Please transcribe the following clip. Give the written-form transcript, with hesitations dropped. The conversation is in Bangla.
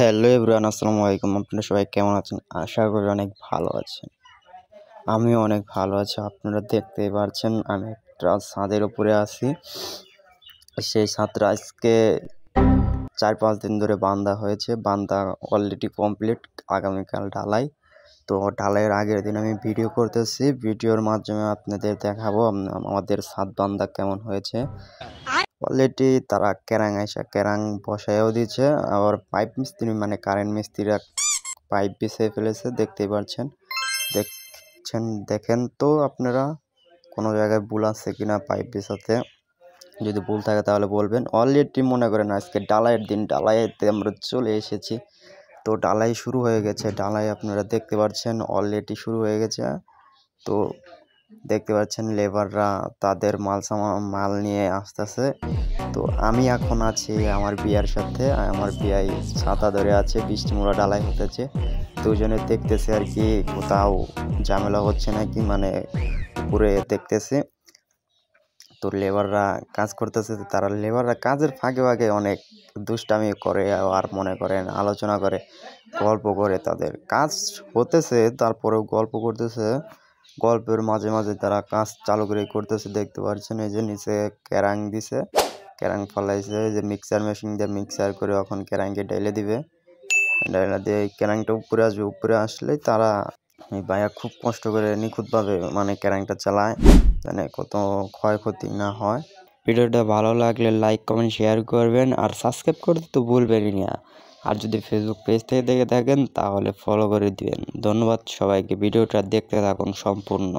হ্যালো এভরিওয়ান, আসসালামু আলাইকুম। আপনারা সবাই কেমন আছেন? আশা করি অনেক ভালো আছেন। আমিও অনেক ভালো আছি। আপনারা দেখতেই পারছেন আমি একটা ছাদের উপরে আছি। সেই ছাদটা আজকে 4-5 দিন ধরে বান্ধা হয়েছে। বান্ধা অলরেডি কমপ্লিট। আগামীকাল ঢালাই। তো ঢালাইয়ের আগের দিন আমি ভিডিও করতেছি। ভিডিওর মাধ্যমে আপনাদের দেখাবো আমাদের ছাদ বান্ধা কেমন হয়েছে। অলরেডি তারা ক্যারাং বসায়ও দিয়েছে। আবার পাইপ মিস্ত্রি মানে কারেন্ট মিস্ত্রিরা পাইপ বিছিয়ে ফেলেছে, দেখতেই পাচ্ছেন। দেখেন তো আপনারা কোনো জায়গায় ভুল আছে কিনা পাইপ বিছাতে। যদি ভুল থাকে তাহলে বলবেন। অলরেডি মনে করেন আজকে ঢালাইয়ের দিন, ঢালাইতে আমরা চলে এসেছি। তো ঢালাই শুরু হয়ে গেছে। ঢালাই আপনারা দেখতে পাচ্ছেন অলরেডি শুরু হয়ে গেছে। তো দেখতে পাচ্ছেন লেবাররা তাদের মাল নিয়ে আসতেছে। তো আমি এখন আছি আমার বিয়ার সাথে। আমার বিয়াই ছাতা ধরে আছে, বৃষ্টিমুড়া ঢালাই হতেছে। দুজনে দেখতেছে আর কি কোথাও ঝামেলা হচ্ছে নাকি, মানে পুরে দেখতেছে। তো লেবাররা কাজ করতেছে, তারা লেবাররা কাজের ফাঁকে ফাঁকে অনেক দুষ্টামি করে, আর মনে করেন আলোচনা করে, গল্প করে। তাদের কাজ হতেছে তারপরেও গল্প করতেছে। গল্পের মাঝে মাঝে তারা কাজ চালু করে করতেছে, দেখতে পাচ্ছেন। এই যে নিচে ক্যারাং দিছে, ক্যারাং ফলাইছে, যে মিক্সার মেশিন দিয়ে মিক্সার করে এখন ক্যারাংকে ঢেলে দিবে। ঢেলে দিয়ে ক্যারাংটা উপরে আসবে। উপরে আসলে তারা ভাইয়া খুব কষ্ট করে নিখুঁতভাবে মানে ক্যারাংটা চালায়, মানে কত ক্ষয়ক্ষতি না হয়। ভিডিওটা ভালো লাগলে লাইক কমেন্ট শেয়ার করবেন, আর সাবস্ক্রাইব করতে তো ভুলবেনই না। আর যদি ফেসবুক পেজ থেকে দেখে থাকেন তাহলে ফলো করে দিবেন। ধন্যবাদ সবাইকে। ভিডিওটা দেখতে থাকুন সম্পূর্ণ।